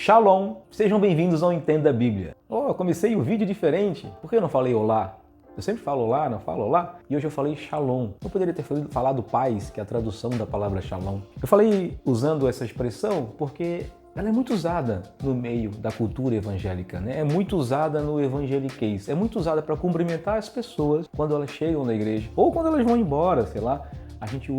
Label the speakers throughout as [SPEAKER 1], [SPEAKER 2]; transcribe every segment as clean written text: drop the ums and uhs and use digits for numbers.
[SPEAKER 1] Shalom! Sejam bem-vindos ao Entenda a Bíblia. Eu comecei o vídeo diferente. Por que eu não falei olá? Eu sempre falo olá, não falo olá? E hoje eu falei shalom. Eu poderia ter falado paz, que é a tradução da palavra shalom. Eu falei usando essa expressão porque ela é muito usada no meio da cultura evangélica, né? É muito usada no evangeliquez. É muito usada para cumprimentar as pessoas quando elas chegam na igreja ou quando elas vão embora, sei lá. A gente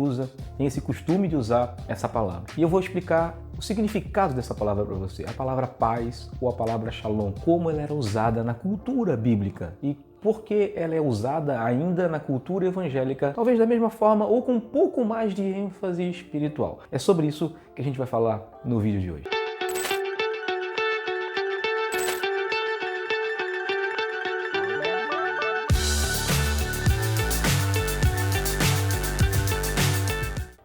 [SPEAKER 1] tem esse costume de usar essa palavra. E eu vou explicar o significado dessa palavra para você. A palavra paz ou a palavra shalom, como ela era usada na cultura bíblica e por que ela é usada ainda na cultura evangélica, talvez da mesma forma ou com um pouco mais de ênfase espiritual. É sobre isso que a gente vai falar no vídeo de hoje.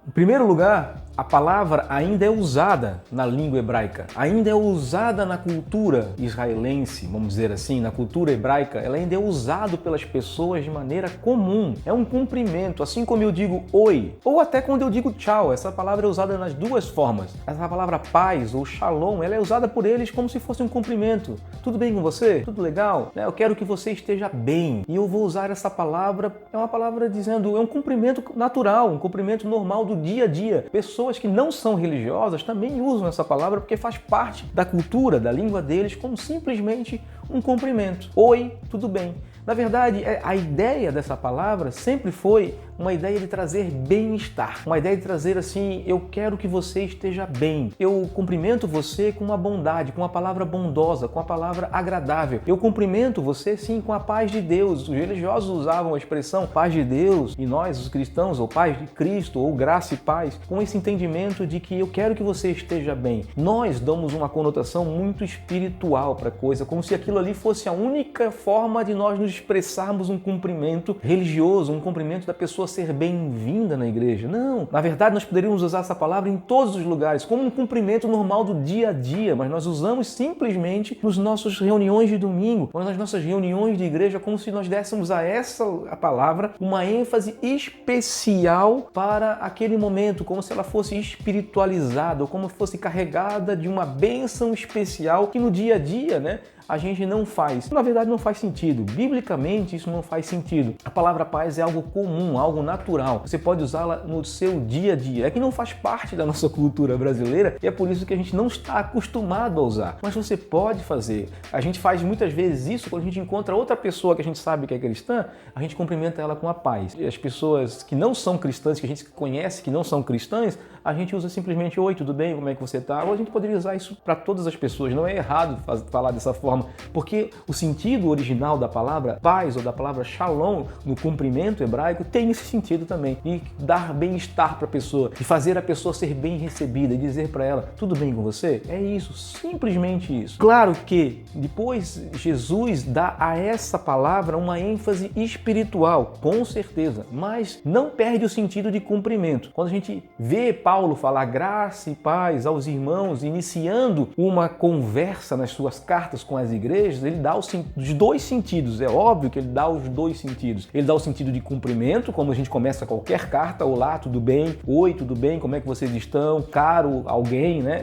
[SPEAKER 1] Em primeiro lugar, a palavra ainda é usada na língua hebraica, ainda é usada na cultura israelense, vamos dizer assim, na cultura hebraica, ela ainda é usada pelas pessoas de maneira comum. É um cumprimento, assim como eu digo oi, ou até quando eu digo tchau. Essa palavra é usada nas duas formas. Essa palavra paz ou shalom, ela é usada por eles como se fosse um cumprimento. Tudo bem com você? Tudo legal? Eu quero que você esteja bem. E eu vou usar essa palavra, é uma palavra dizendo, é um cumprimento natural, um cumprimento normal do dia a dia. Pessoas que não são religiosas também usam essa palavra porque faz parte da cultura, da língua deles, como simplesmente um cumprimento. Oi, tudo bem? Na verdade, a ideia dessa palavra sempre foi uma ideia de trazer bem-estar, uma ideia de trazer assim, eu quero que você esteja bem, eu cumprimento você com uma bondade, com uma palavra bondosa, com a palavra agradável, eu cumprimento você sim com a paz de Deus. Os religiosos usavam a expressão paz de Deus e nós, os cristãos, ou paz de Cristo, ou graça e paz, com esse entendimento de que eu quero que você esteja bem. Nós damos uma conotação muito espiritual para a coisa, como se aquilo ali fosse a única forma de nós nos expressarmos um cumprimento religioso, um cumprimento da pessoa ser bem-vinda na igreja. Não, na verdade nós poderíamos usar essa palavra em todos os lugares, como um cumprimento normal do dia a dia, mas nós usamos simplesmente nas nossas reuniões de domingo, ou nas nossas reuniões de igreja, como se nós dessemos a palavra uma ênfase especial para aquele momento, como se ela fosse espiritualizada, ou como fosse carregada de uma bênção especial que no dia a dia, né, a gente não faz. Na verdade, não faz sentido. Biblicamente, isso não faz sentido. A palavra paz é algo comum, algo natural. Você pode usá-la no seu dia a dia. É que não faz parte da nossa cultura brasileira e é por isso que a gente não está acostumado a usar. Mas você pode fazer. A gente faz muitas vezes isso quando a gente encontra outra pessoa que a gente sabe que é cristã, a gente cumprimenta ela com a paz. E as pessoas que não são cristãs, que a gente conhece que não são cristãs, a gente usa simplesmente oi, tudo bem? Como é que você está? Ou a gente poderia usar isso para todas as pessoas. Não é errado falar dessa forma, porque o sentido original da palavra paz ou da palavra shalom no cumprimento hebraico tem esse sentido também, de dar bem-estar para a pessoa, de fazer a pessoa ser bem recebida, e dizer para ela, tudo bem com você? É isso, simplesmente isso. Claro que depois Jesus dá a essa palavra uma ênfase espiritual, com certeza, mas não perde o sentido de cumprimento. Quando a gente vê Paulo falar graça e paz aos irmãos, iniciando uma conversa nas suas cartas com as igrejas, ele dá os dois sentidos. É óbvio que ele dá os dois sentidos. Ele dá o sentido de cumprimento, como a gente começa qualquer carta, olá, tudo bem? Oi, tudo bem? Como é que vocês estão? Caro alguém, né?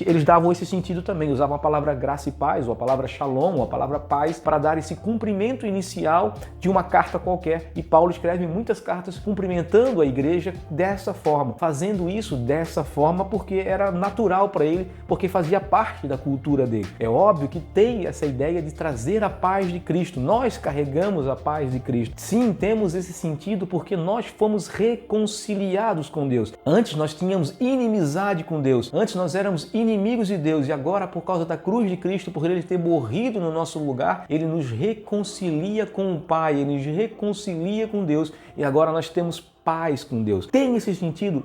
[SPEAKER 1] Eles davam esse sentido também, usavam a palavra graça e paz, ou a palavra shalom, ou a palavra paz, para dar esse cumprimento inicial de uma carta qualquer. E Paulo escreve muitas cartas cumprimentando a igreja dessa forma, fazendo isso dessa forma porque era natural para ele, porque fazia parte da cultura dele. É óbvio que tem essa ideia de trazer a paz de Cristo. Nós carregamos a paz de Cristo. Sim, temos esse sentido porque nós fomos reconciliados com Deus. Antes nós tínhamos inimizade com Deus. Antes nós éramos inimigos de Deus e agora, por causa da cruz de Cristo, por ele ter morrido no nosso lugar, ele nos reconcilia com o Pai, ele nos reconcilia com Deus e agora nós temos paz com Deus. Tem esse sentido,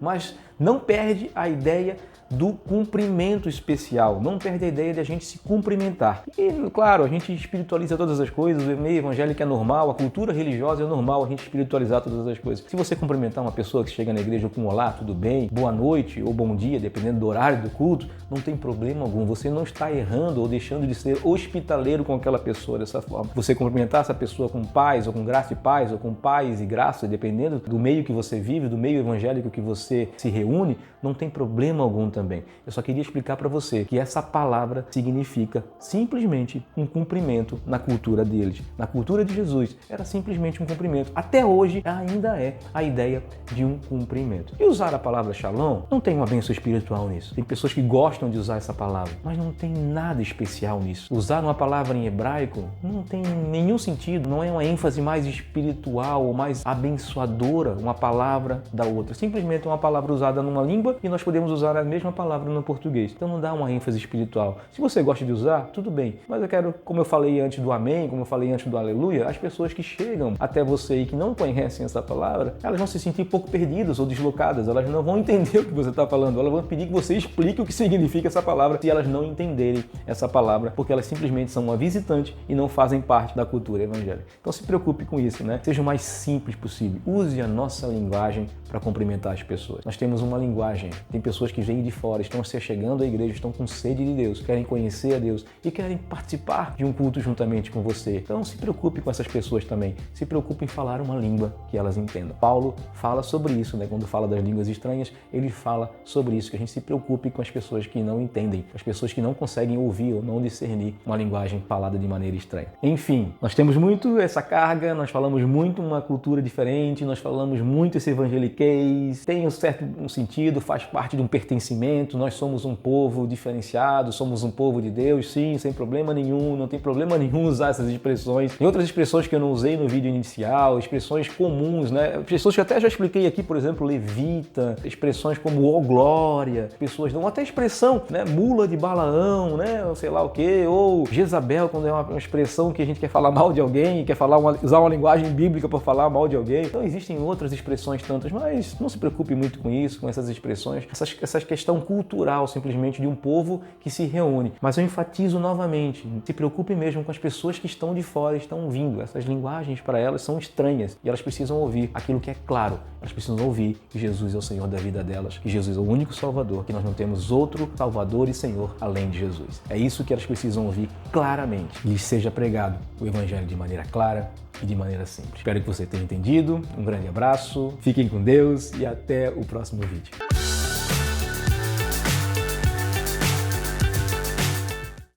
[SPEAKER 1] mas não perde a ideia do cumprimento especial, não perde a ideia de a gente se cumprimentar. E, claro, a gente espiritualiza todas as coisas, o meio evangélico é normal, a cultura religiosa é normal a gente espiritualizar todas as coisas. Se você cumprimentar uma pessoa que chega na igreja com olá, tudo bem, boa noite ou bom dia, dependendo do horário do culto, não tem problema algum, você não está errando ou deixando de ser hospitaleiro com aquela pessoa dessa forma. Você cumprimentar essa pessoa com paz, ou com graça e paz, ou com paz e graça, dependendo do meio que você vive, do meio evangélico que você se reúne, não tem problema algum também. Eu só queria explicar para você que essa palavra significa simplesmente um cumprimento na cultura deles. Na cultura de Jesus, era simplesmente um cumprimento. Até hoje, ainda é a ideia de um cumprimento. E usar a palavra shalom não tem uma bênção espiritual nisso. Tem pessoas que gostam de usar essa palavra, mas não tem nada especial nisso. Usar uma palavra em hebraico não tem nenhum sentido, não é uma ênfase mais espiritual ou mais abençoadora uma palavra da outra. Simplesmente é uma palavra usada numa língua e nós podemos usar a mesma palavra no português. Então não dá uma ênfase espiritual. Se você gosta de usar, tudo bem. Mas eu quero, como eu falei antes do amém, como eu falei antes do aleluia, as pessoas que chegam até você e que não conhecem essa palavra, elas vão se sentir um pouco perdidas ou deslocadas. Elas não vão entender o que você está falando. Elas vão pedir que você explique o que significa essa palavra se elas não entenderem essa palavra, porque elas simplesmente são uma visitante e não fazem parte da cultura evangélica. Então se preocupe com isso, né? Seja o mais simples possível. Use a nossa linguagem para cumprimentar as pessoas. Nós temos uma linguagem. Tem pessoas que vêm de fora, estão se chegando à igreja, estão com sede de Deus, querem conhecer a Deus e querem participar de um culto juntamente com você. Então se preocupe com essas pessoas também. Se preocupe em falar uma língua que elas entendam. Paulo fala sobre isso, né? Quando fala das línguas estranhas, ele fala sobre isso, que a gente se preocupe com as pessoas que não entendem, as pessoas que não conseguem ouvir ou não discernir uma linguagem falada de maneira estranha. Enfim, nós temos muito essa carga, nós falamos muito uma cultura diferente, nós falamos muito esse evangeliquez, tem um certo sentido, faz parte de um pertencimento, nós somos um povo diferenciado, somos um povo de Deus, sim, sem problema nenhum, não tem problema nenhum usar essas expressões. E outras expressões que eu não usei no vídeo inicial, expressões comuns, né? Expressões que eu até já expliquei aqui, por exemplo, levita, expressões como ó glória, pessoas dão até expressão, né? Mula de Balaão, né? Sei lá o quê, ou Jezabel, quando é uma expressão que a gente quer falar mal de alguém, quer usar uma linguagem bíblica para falar mal de alguém. Então existem outras expressões tantas, mas não se preocupe muito com isso, com essas expressões, essa questão cultural simplesmente de um povo que se reúne. Mas eu enfatizo novamente, se preocupe mesmo com as pessoas que estão de fora, estão vindo. Essas linguagens para elas são estranhas e elas precisam ouvir aquilo que é claro. Elas precisam ouvir que Jesus é o Senhor da vida delas, que Jesus é o único Salvador, que nós não temos outro Salvador e Senhor além de Jesus. É isso que elas precisam ouvir claramente. Lhes seja pregado o Evangelho de maneira clara e de maneira simples. Espero que você tenha entendido. Um grande abraço, fiquem com Deus e até o próximo vídeo.